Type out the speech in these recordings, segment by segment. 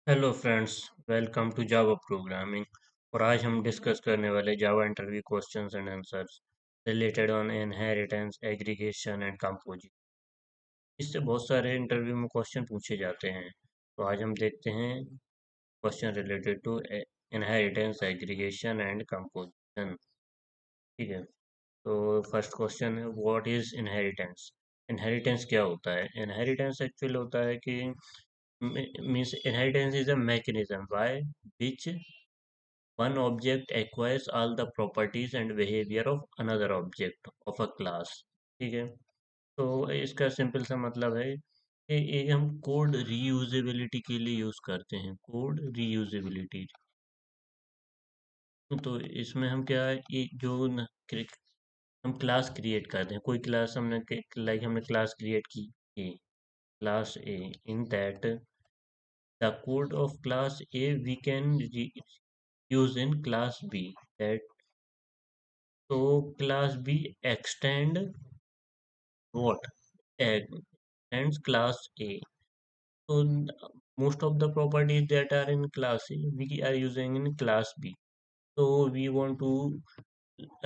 Hello friends, welcome to Java programming. और आज हम डिस्कस करने वाले Java interview questions and answers related on inheritance, aggregation and composition. इससे बहुत सारे इंटरव्यू में क्वेश्चन पूछे जाते हैं। तो आज हम देखते हैं question related to inheritance, aggregation and composition. ठीक है। तो फर्स्ट क्वेश्चन है, व्हाट इज इनहेरिटेंस? इनहेरिटेंस क्या होता है? इनहेरिटेंस एक्चुअली होता है कि means inheritance is a mechanism by which one object acquires all the properties and behavior of another object of a class। ठीक है। तो इसका सिंपल सा मतलब है कि ये हम कोड रीयूजेबिलिटी के लिए यूज करते हैं, कोड रीयूजेबिलिटी। तो इसमें हम क्या है, ये जो हम क्लास क्रिएट करते हैं, कोई क्लास हमने लाइक हमने क्लास क्रिएट की A, class A, in that the code of class A we can use in class B, that so class B extend what extends class A. So most of the properties that are in class A we are using in class B. So we want to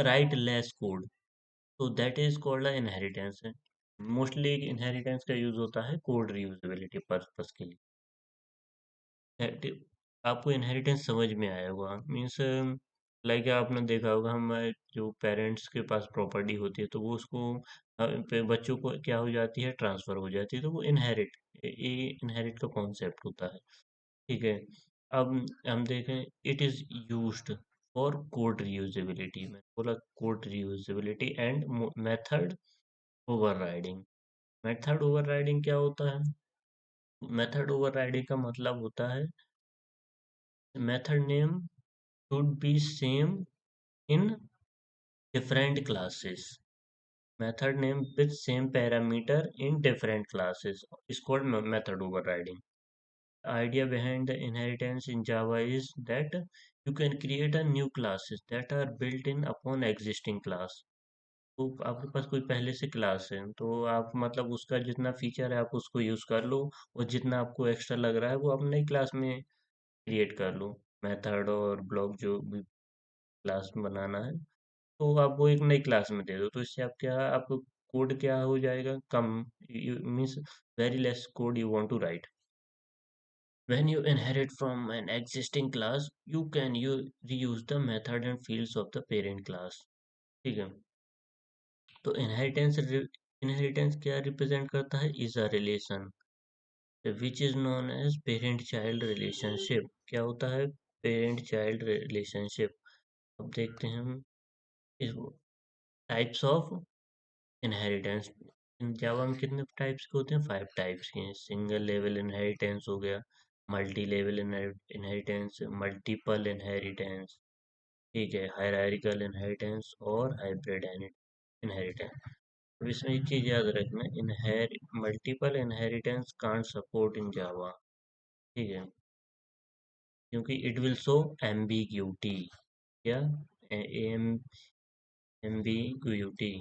write less code, so that is called a inheritance। Mostly inheritance का use होता है code reusability purpose के लिए। आपको inheritance समझ में आया होगा, मीन्स लाइक आपने देखा होगा, हम जो पेरेंट्स के पास प्रॉपर्टी होती है तो वो उसको बच्चों को क्या हो जाती है, ट्रांसफर हो जाती है, तो वो ये इनहेरिट का कॉन्सेप्ट होता है। ठीक है। अब हम देखें, it is used for code reusability में बोला, code reusability and method overriding. Method overriding क्या होता है? मेथड ओवरराइडिंग का मतलब होता है method name should be same in different classes. Method name with same parameter in different classes is called method overriding. The idea behind the inheritance in Java is that you can create a new classes that are built in upon existing class। तो आपके पास कोई पहले से class है तो आप मतलब उसका जितना फीचर है आप उसको यूज कर लो, और जितना आपको एक्स्ट्रा लग रहा है वो आप नई क्लास में क्रिएट कर लो। मेथड और ब्लॉक जो भी क्लास बनाना है तो आप वो एक नई क्लास में दे दो, तो इससे आप क्या, आपको कोड क्या हो जाएगा, कम, means very less code you want to write. When you inherit from an existing class, you can reuse the method and fields of the parent class। ठीक है। तो इनहेरिटेंस क्या रिप्रेजेंट करता है, is a relation which is known as parent child relationship. क्या होता है? Parent child relationship. अब देखते हैं हम types of inheritance. In Java में कितने टाइप्स के होते हैं? 5 टाइप्स के हैं। सिंगल लेवल इनहेरिटेंस हो गया, multi level inheritance, multiple inheritance, ठीक है, हायरार्किकल इनहेरिटेंस और हाइब्रिड इनहेरिटेंस। अब इसमें एक चीज याद रखना, multiple inheritance can't support in Java. ठीक है, क्योंकि इट विल शो एम्बिग्यूटी। क्या? एम एम्बिग्यूटी।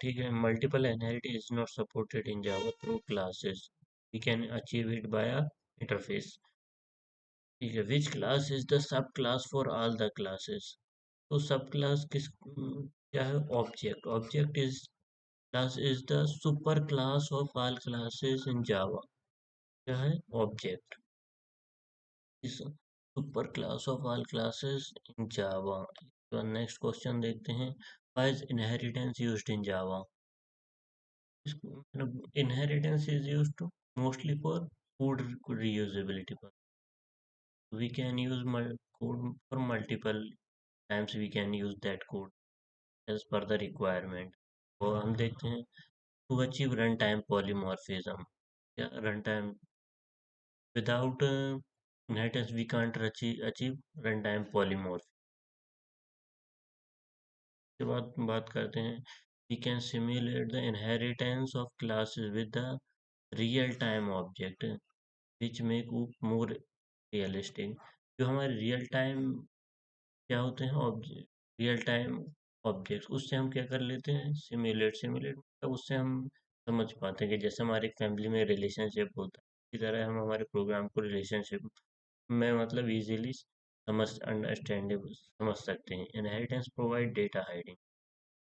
ठीक है, multiple inheritance is not supported in Java through classes, we can achieve it by interface. ठीक है, which class is the sub class for all the classes? तो सब क्लास क्या है? Object. Object is class is the super class of all classes in Java. क्या है? Object is super class of all classes in Java. तो next question देखते हैं, why is inheritance used in Java? Inheritance is used to mostly for code reusability. We can use code for multiple times. We can use that code as per the requirement. और हम देखते हैं, to achieve runtime polymorphism। या runtime without inheritance we can't achieve runtime polymorphism। के बाद बात करते हैं, we can simulate the inheritance of classes with the real time object which make more realistic. जो हमारे रियल टाइम क्या होते हैं, ऑब्जेक्ट, रियल टाइम ऑब्जेक्ट्स, उससे हम क्या कर लेते हैं, सिमुलेट। सिमुलेट मतलब उससे हम समझ पाते हैं कि जैसे हमारी फैमिली में रिलेशनशिप होता है, इसी तरह हम हमारे प्रोग्राम को रिलेशनशिप में मतलब इजीली समझ अंडरस्टैंडेबल समझ सकते हैं। Inheritance provide data hiding.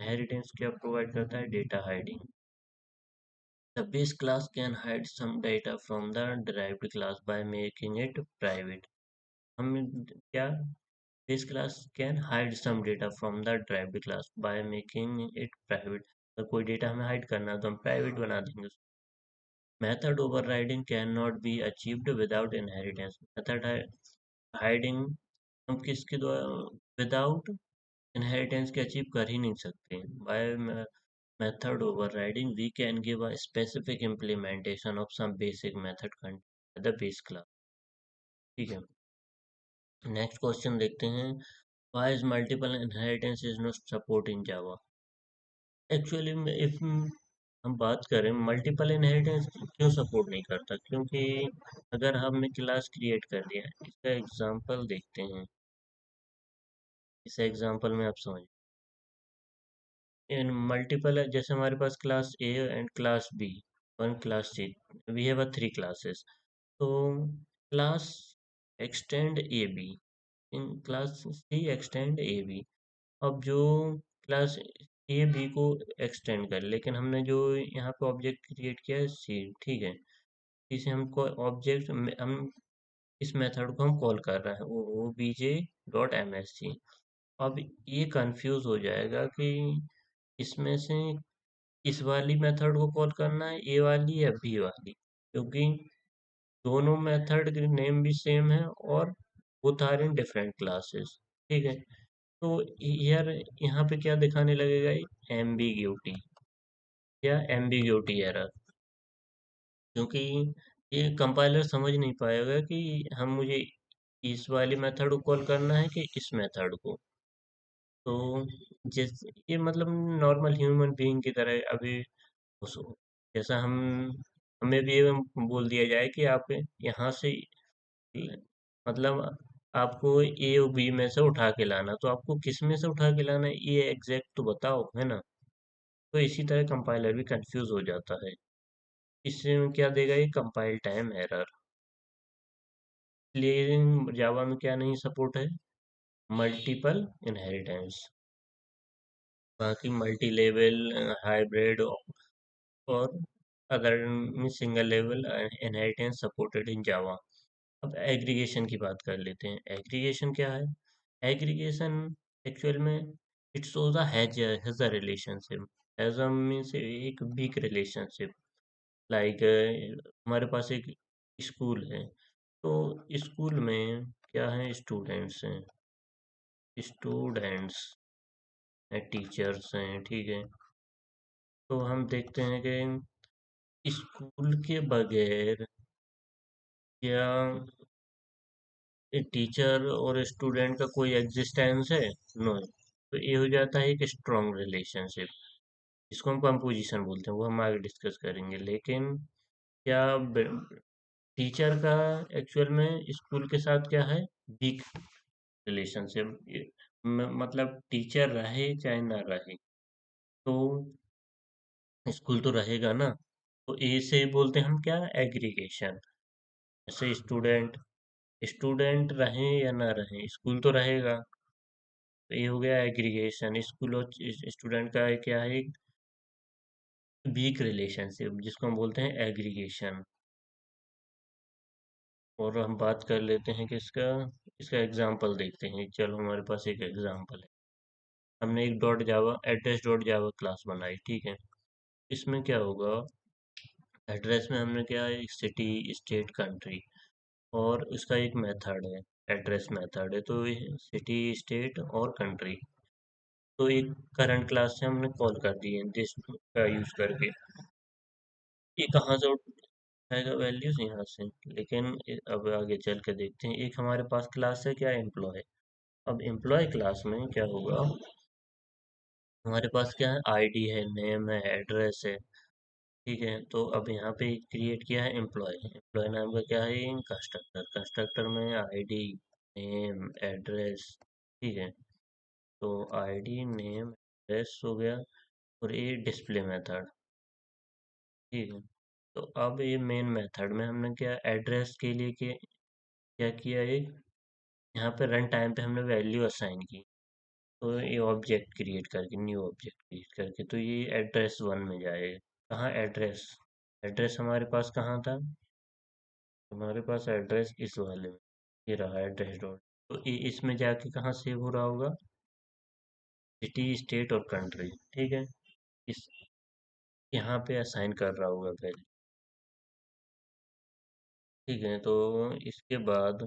Inheritance क्या प्रोवाइड करता है? Data hiding. The base class can hide some data from the derived class by making it private. हम क्या base class can hide some data from the derived class by making it private. अगर कोई data हमें hide करना है तो हम private बना देंगे। Method overriding can not be achieved without inheritance. Method hiding हम किसके द्वारा विदाउट इनहेरिटेंस के अचीव कर ही नहीं सकते। By method overriding, we can give a specific implementation of some basic method contained in the base class. ठीक है। नेक्स्ट क्वेश्चन देखते हैं। Why is multiple inheritance is not support in Java? Actually if हम बात करें multiple inheritance क्यों support नहीं करता, क्योंकि अगर हमने क्लास क्रिएट कर दिया है, इसका एग्जांपल देखते हैं। इस एग्जांपल में आप समझ इन मल्टीपल जैसे हमारे पास class A and class B one class C, we have a three classes. तो class extend A B in class C extend A B. अब जो क्लास ए बी को एक्सटेंड कर, लेकिन हमने जो यहाँ पे ऑब्जेक्ट क्रिएट किया है सी, ठीक है, इसे हमको ऑब्जेक्ट हम इस मेथड को हम कॉल कर रहे हैं O B J dot M S C. अब ये कंफ्यूज हो जाएगा कि इसमें से इस वाली मेथड को कॉल करना है ए वाली या बी वाली, क्योंकि दोनों मेथड के नेम भी सेम है और both are in different classes. ठीक है। तो यार यहाँ पे क्या दिखाने लगेगा? एम्बिग्यूटी या एम्बिग्यूटी एरर, क्योंकि ये कंपाइलर समझ नहीं पाएगा कि हम मुझे इस वाली मेथड को कॉल करना है कि इस मेथड को। तो जैसे ये मतलब नॉर्मल ह्यूमन बीइंग की तरह अभी उस- जैसा हमें भी ये बोल दिया जाए कि आप यहाँ से मतलब आपको ए और बी में से उठा के लाना, तो आपको किस में से उठा के लाना है ये एग्जैक्ट तो बताओ, है ना? तो इसी तरह कंपाइलर भी कंफ्यूज हो जाता है। इससे क्या देगा? ये कंपाइल टाइम एरर। इसलिए जावा में क्या नहीं सपोर्ट है? Multiple inheritance. बाकी मल्टी लेवल, हाइब्रिड और other single level inheritance supported in Java. अब एग्रीगेशन की बात कर लेते हैं। एग्रीगेशन क्या है? एग्रीगेशन एक्चुअल में it shows a has a relationship. Has a means एक वीक रिलेशनशिप। लाइक हमारे पास एक स्कूल है, तो स्कूल में क्या है? स्टूडेंट्स हैं, स्टूडेंट्स हैं, टीचर्स हैं, ठीक है। तो हम देखते हैं कि स्कूल के बगैर क्या टीचर और स्टूडेंट का कोई एग्जिस्टेंस है? नो। तो ये हो जाता है एक स्ट्रॉन्ग रिलेशनशिप, इसको हम कंपोजिशन बोलते हैं, वो हम आगे डिस्कस करेंगे। लेकिन क्या टीचर का एक्चुअल में स्कूल के साथ क्या है? Weak relationship. मतलब टीचर रहे चाहे ना रहे, तो स्कूल तो रहेगा ना। तो ए से बोलते हैं हम क्या? एग्रीगेशन। जैसे स्टूडेंट स्टूडेंट रहें या ना रहें, स्कूल तो रहेगा। तो ये हो गया एग्रीगेशन। स्कूल और स्टूडेंट का क्या है? वीक रिलेशनशिप, जिसको हम बोलते हैं एग्रीगेशन। और हम बात कर लेते हैं कि इसका इसका एग्जाम्पल देखते हैं। चलो हमारे पास एक एग्जाम्पल है। हमने एक डॉट जावा एड्रेस डॉट जावा क्लास बनाई, ठीक है। इसमें क्या होगा? एड्रेस में हमने क्या है? सिटी, स्टेट, कंट्री, और उसका एक मेथड है, एड्रेस मेथड है। तो सिटी, स्टेट और कंट्री, तो एक करंट क्लास से हमने कॉल कर दिए दिस का यूज करके। ये कहाँ से उठाएगा वैल्यूज? यहाँ से। लेकिन अब आगे चल के देखते हैं। एक हमारे पास क्लास है क्या? एम्प्लॉय। अब एम्प्लॉय क्लास में क्या होगा? हमारे पास क्या है? आईडी है, नेम है, एड्रेस है, ठीक है। तो अब यहाँ पे क्रिएट किया है एम्प्लॉय। एम्प्लॉय नाम का क्या है? कंस्ट्रक्टर। कंस्ट्रक्टर में आईडी, नेम, एड्रेस, ठीक है। तो आईडी, नेम, एड्रेस हो गया। और ये डिस्प्ले मेथड, ठीक है। तो अब ये मेन मेथड में हमने क्या एड्रेस के लिए क्या किया, एक यहाँ पे रन टाइम पे हमने वैल्यू असाइन की। तो ये ऑब्जेक्ट क्रिएट करके, न्यू ऑब्जेक्ट क्रिएट करके, तो ये एड्रेस वन में जाएगा। कहाँ एड्रेस, एड्रेस हमारे पास कहाँ था, हमारे पास एड्रेस इस वाले में, ये रहा एड्रेस डॉट। तो ये इसमें जाके कहाँ सेव हो रहा होगा, सिटी स्टेट और कंट्री, ठीक है। इस यहाँ पे असाइन कर रहा होगा पहले, ठीक है। तो इसके बाद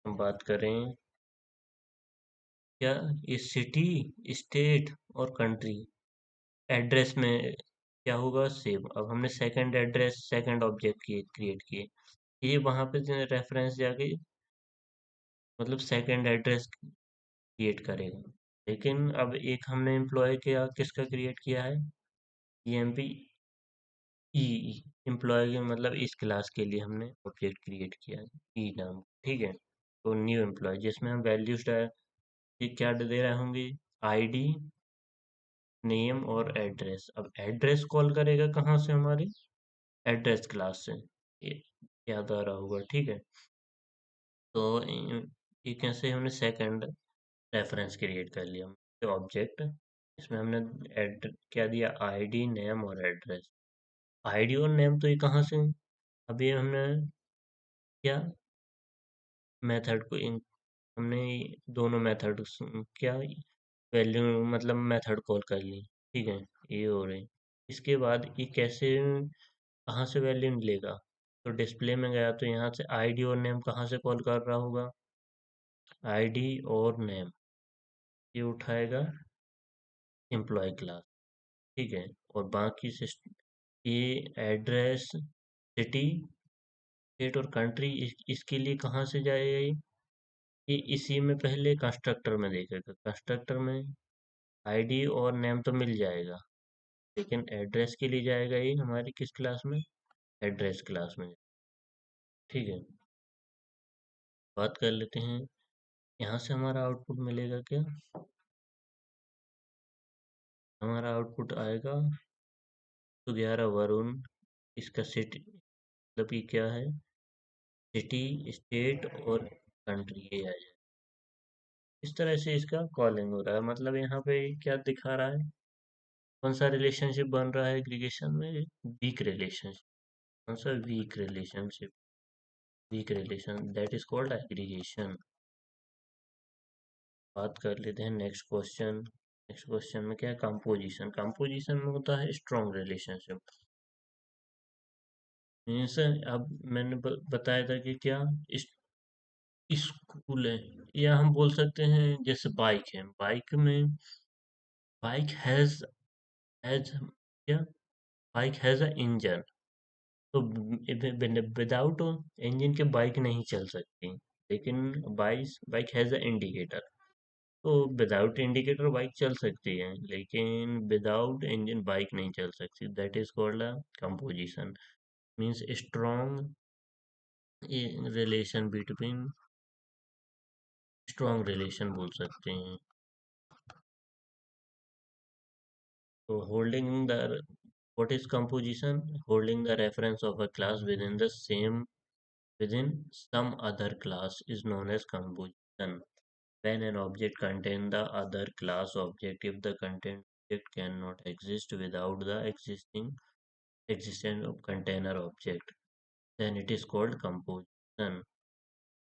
हम बात करें क्या, इस सिटी स्टेट और कंट्री एड्रेस में क्या होगा सेव। अब हमने second address, second object create किए, ये वहां पे रेफरेंस जाके मतलब सेकंड एड्रेस क्रिएट करेगा। लेकिन अब एक हमने एम्प्लॉय किया, किसका क्रिएट किया है, ईएमपी ई, एम्प्लॉय के मतलब इस क्लास के लिए हमने ऑब्जेक्ट क्रिएट किया है ई नाम, ठीक है। तो न्यू एम्प्लॉय जिसमें हम वैल्यूज क्या दे रहे होंगे, आईडी, नेम और एड्रेस। अब एड्रेस कॉल करेगा कहाँ से, हमारी एड्रेस क्लास से, ये याद आ रहा होगा, ठीक है। तो ये कैसे हमने सेकंड रेफरेंस क्रिएट कर लिया ऑब्जेक्ट, इसमें हमने एड क्या दिया, आईडी, नेम और एड्रेस। आईडी और नेम तो ये कहाँ से, अभी हमने क्या मेथड को हमने दोनों मेथड क्या वैल्यू मतलब मेथड कॉल कर ली, ठीक है। ये हो रही, इसके बाद ये कैसे कहाँ से वैल्यू लेगा, तो डिस्प्ले में गया तो यहाँ से आईडी और नेम कहाँ से कॉल कर रहा होगा, आईडी और नेम, ये उठाएगा एम्प्लॉय क्लास, ठीक है। और बाकी ये एड्रेस, सिटी, स्टेट और कंट्री इसके लिए कहाँ से जाएगा ये इसी में पहले कंस्ट्रक्टर में देखेगा, कंस्ट्रक्टर में आईडी और नेम तो मिल जाएगा, लेकिन एड्रेस के लिए जाएगा ये हमारी किस क्लास में, एड्रेस क्लास में, ठीक है। बात कर लेते हैं यहाँ से हमारा आउटपुट मिलेगा क्या, हमारा आउटपुट आएगा तो 11 वरुण, इसका सिटी मतलब ये क्या है, सिटी, स्टेट और कंट्री, ये आ जाए। इस तरह से इसका कॉलिंग हो रहा है, मतलब यहाँ पे क्या दिखा रहा है, कौन सा रिलेशनशिप बन रहा है एग्रीगेशन में, वीक रिलेशनशिप। कौन सा weak relationship, weak relation that is called aggregation. बात कर लेते हैं नेक्स्ट क्वेश्चन। नेक्स्ट क्वेश्चन में क्या है, कंपोजिशन। कंपोजिशन में होता है स्ट्रॉन्ग रिलेशनशिप। मीन्स अब मैंने बताया था कि क्या स्कूल है, या हम बोल सकते हैं जैसे बाइक है, बाइक में बाइक हैज क्या, बाइक हैज अ इंजन। तो विदाउट इंजन के बाइक नहीं चल सकती, लेकिन bike bike has a indicator. तो विदाउट इंडिकेटर बाइक चल सकती है, लेकिन विदाउट इंजन बाइक नहीं चल सकती, that is called a composition. Means strong relation between, strong relation बोल सकते हैं। तो holding the, what is composition, holding the reference of a class within the same, within some other class is known as composition. When an object contains the other class object, if the contained object cannot exist without the existence of container object, then it is called composition.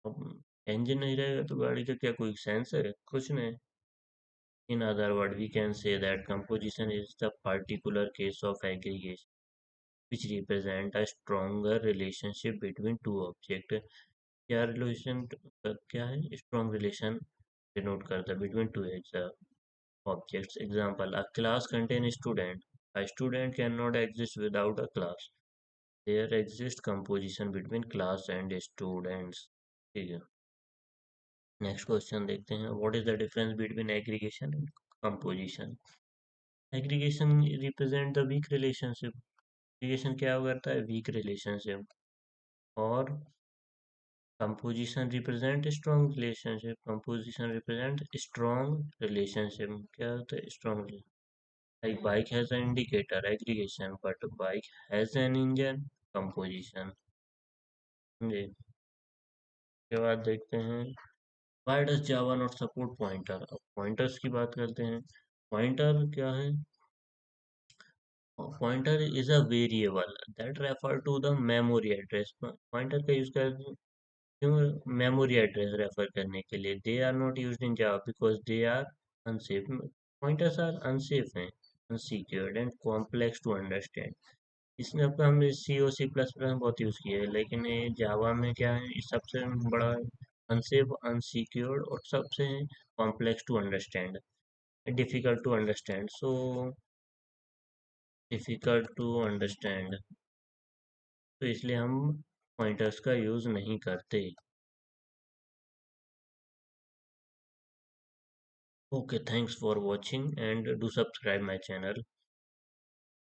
अब engine नहीं रहेगा तो गाड़ी का क्या कोई sense है, कुछ नहीं। In other words, we can say that composition is the particular case of aggregation which represent a stronger relationship between two objects. क्या रिलेशन, क्या है, स्ट्रॉन्ग रिलेशन डिनोट करता है between two objects. Example, a class contains student. A student cannot exist without a class. There exists composition between class and students. ठीक है। Next question देखते हैं, what is the difference between aggregation and composition. Aggregation represent the weak relationship, aggregation क्या करता है, weak relationship. और composition represent strong relationship, composition represent strong relationship. क्या होता है strong, Like bike has an indicator aggregation, but bike has an engine composition. जी। के बाद देखते हैं why does Java not support pointer? अब pointers की बात करते हैं। pointer क्या है? Pointer is a variable that refer to the memory address। pointer का यूज कर क्यों memory address रेफर करने के लिए। they are not used in Java because they are unsafe। pointers are unsafe हैं, unsecured and complex to understand। इसमें आपका हमने सी और सी प्लस प्लस बहुत यूज़ किया है, लेकिन ये जावा में क्या है, ये सबसे बड़ा अनसेफ, अनसिक्योर्ड और सबसे complex to understand, difficult to understand. So difficult to understand, तो इसलिए हम पॉइंटर्स का यूज़ नहीं करते। Okay, thanks for watching and do subscribe my channel.